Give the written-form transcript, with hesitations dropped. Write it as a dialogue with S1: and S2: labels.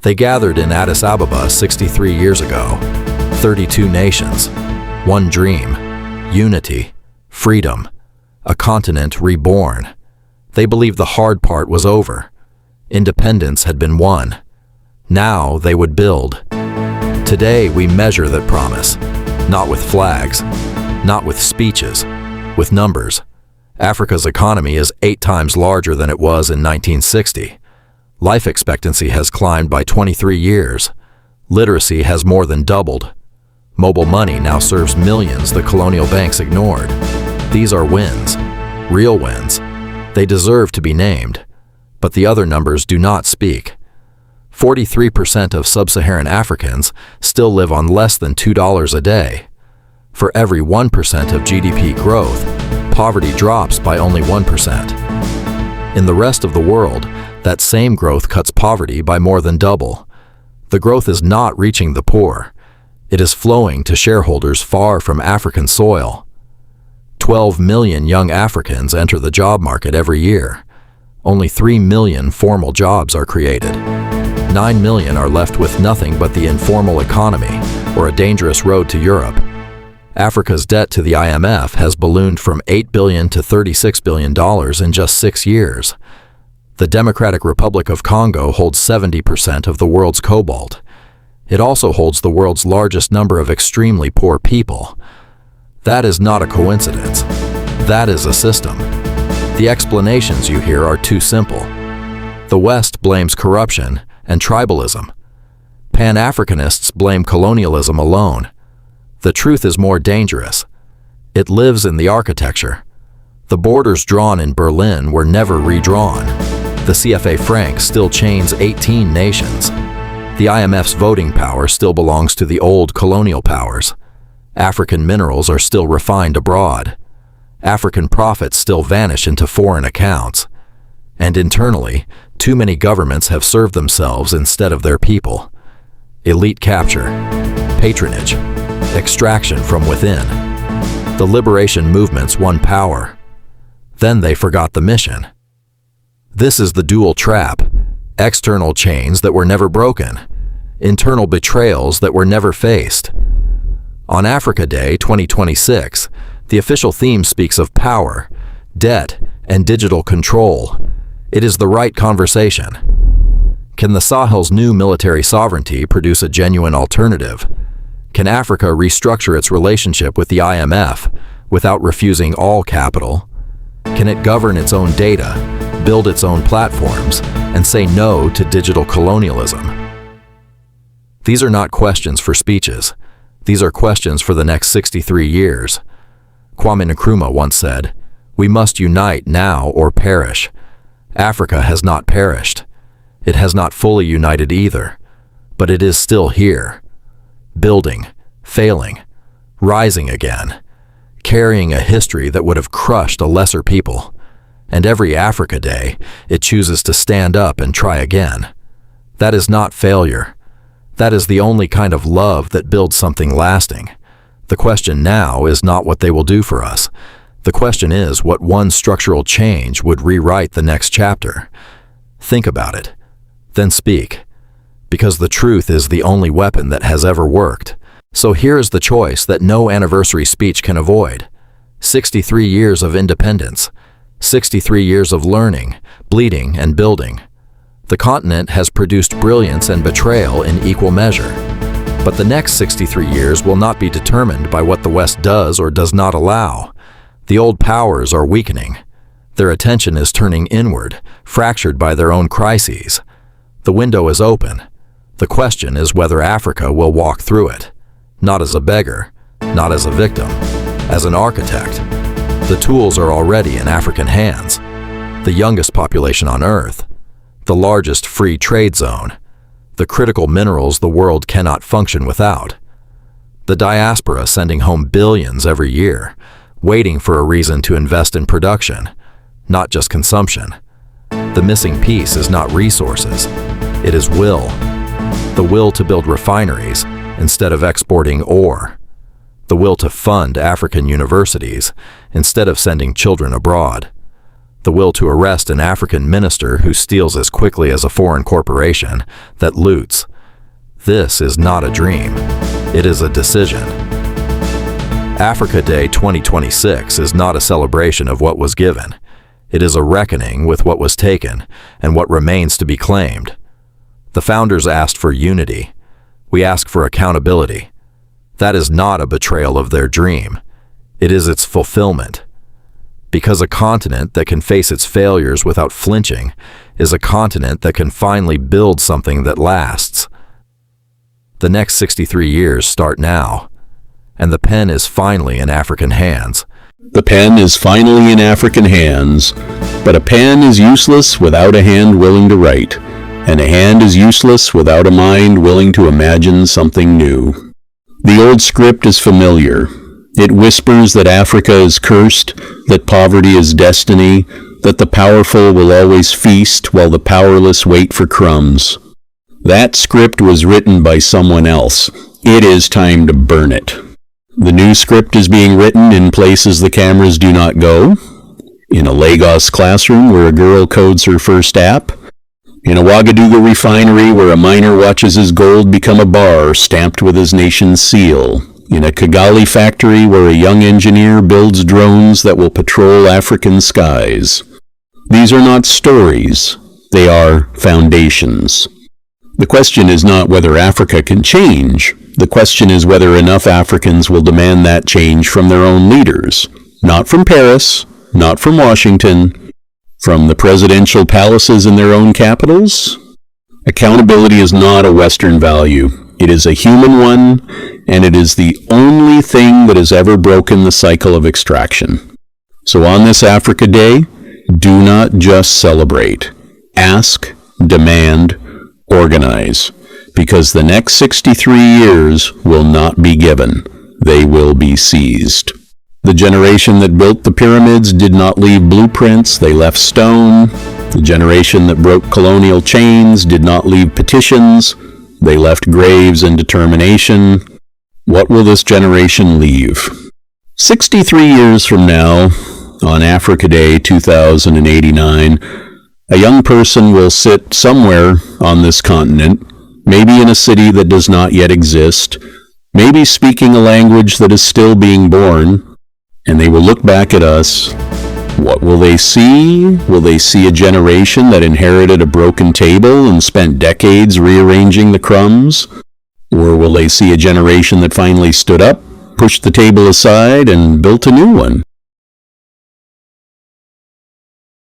S1: They gathered in Addis Ababa 63 years ago. 32 nations, one dream, unity, freedom, a continent reborn. They believed the hard part was over. Independence had been won. Now they would build. Today we measure that promise, not with flags, not with speeches, with numbers. Africa's economy is 8 times larger than it was in 1960. Life expectancy has climbed by 23 years. Literacy has more than doubled. Mobile money now serves millions the colonial banks ignored. These are wins, real wins. They deserve to be named, but the other numbers do not speak. 43% of sub-Saharan Africans still live on less than $2 a day. For every 1% of GDP growth, poverty drops by only 1%. In the rest of the world, that same growth cuts poverty by more than double. The growth is not reaching the poor. It is flowing to shareholders far from African soil. 12 million young Africans enter the job market every year. Only 3 million formal jobs are created. 9 million are left with nothing but the informal economy or a dangerous road to Europe. Africa's debt to the IMF has ballooned from $8 billion to $36 billion in just 6 years. The Democratic Republic of Congo holds 70% of the world's cobalt. It also holds the world's largest number of extremely poor people. That is not a coincidence. That is a system. The explanations you hear are too simple. The West blames corruption and tribalism. Pan-Africanists blame colonialism alone. The truth is more dangerous. It lives in the architecture. The borders drawn in Berlin were never redrawn. The CFA franc still chains 18 nations. The IMF's voting power still belongs to the old colonial powers. African minerals are still refined abroad. African profits still vanish into foreign accounts. And internally, too many governments have served themselves instead of their people. Elite capture, patronage, extraction from within. The liberation movements won power. Then they forgot the mission. This is the dual trap. External chains that were never broken. Internal betrayals that were never faced. On Africa Day 2026, the official theme speaks of power, debt, and digital control. It is the right conversation. Can the Sahel's new military sovereignty produce a genuine alternative? Can Africa restructure its relationship with the IMF without refusing all capital? Can it govern its own data, build its own platforms, and say no to digital colonialism? These are not questions for speeches. These are questions for the next 63 years. Kwame Nkrumah once said, "We must unite now or perish." Africa has not perished. It has not fully united either, but it is still here, building, failing, rising again, carrying a history that would have crushed a lesser people. And every Africa Day, it chooses to stand up and try again. That is not failure. That is the only kind of love that builds something lasting. The question now is not what they will do for us. The question is what one structural change would rewrite the next chapter. Think about it, then speak. Because the truth is the only weapon that has ever worked. So here is the choice that no anniversary speech can avoid. 63 years of independence. 63 years of learning, bleeding, and building. The continent has produced brilliance and betrayal in equal measure. But the next 63 years will not be determined by what the West does or does not allow. The old powers are weakening. Their attention is turning inward, fractured by their own crises. The window is open. The question is whether Africa will walk through it. Not as a beggar, not as a victim, as an architect. The tools are already in African hands. The youngest population on Earth. The largest free trade zone. The critical minerals the world cannot function without. The diaspora sending home billions every year, waiting for a reason to invest in production, not just consumption. The missing piece is not resources, it is will. The will to build refineries instead of exporting ore. The will to fund African universities instead of sending children abroad. the will to arrest an African minister who steals as quickly as a foreign corporation that loots. This is not a dream. It is a decision. Africa Day 2026 is not a celebration of what was given. It is a reckoning with what was taken and what remains to be claimed. The founders asked for unity. We ask for accountability. That is not a betrayal of their dream. It is its fulfillment. Because a continent that can face its failures without flinching is a continent that can finally build something that lasts. The next 63 years start now, and the pen is finally in African hands.
S2: The pen is finally in African hands, but a pen is useless without a hand willing to write, and a hand is useless without a mind willing to imagine something new. The old script is familiar. It whispers that Africa is cursed, that poverty is destiny, that the powerful will always feast while the powerless wait for crumbs. That script was written by someone else. It is time to burn it. The new script is being written in places the cameras do not go. In a Lagos classroom where a girl codes her first app. In a Ouagadougou refinery where a miner watches his gold become a bar stamped with his nation's seal. In a Kigali factory where a young engineer builds drones that will patrol African skies. These are not stories. They are foundations. The question is not whether Africa can change. The question is whether enough Africans will demand that change from their own leaders. Not from Paris, not from Washington, from the presidential palaces in their own capitals. Accountability is not a Western value. It is a human one, and it is the only thing that has ever broken the cycle of extraction. So on this Africa Day, do not just celebrate. Ask, demand, organize, because the next 63 years will not be given. They will be seized. The generation that built the pyramids did not leave blueprints, they left stone. The generation that broke colonial chains did not leave petitions, they left graves and determination. What will this generation leave? 63 years from now, on Africa Day 2089, a young person will sit somewhere on this continent, maybe in a city that does not yet exist, maybe speaking a language that is still being born, and they will look back at us. What will they see? Will they see a generation that inherited a broken table and spent decades rearranging the crumbs? Or will they see a generation that finally stood up, pushed the table aside, and built a new one?